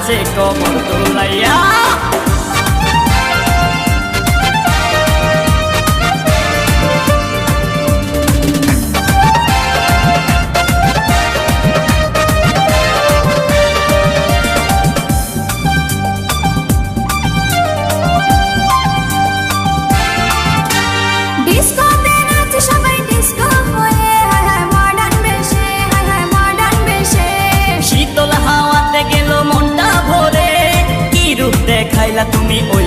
নাচে কমর দোলাইয়া। শীতল হাওয়াতে গেল মনটা ভরে, কি রূপ দেখাইলা তুমি ওই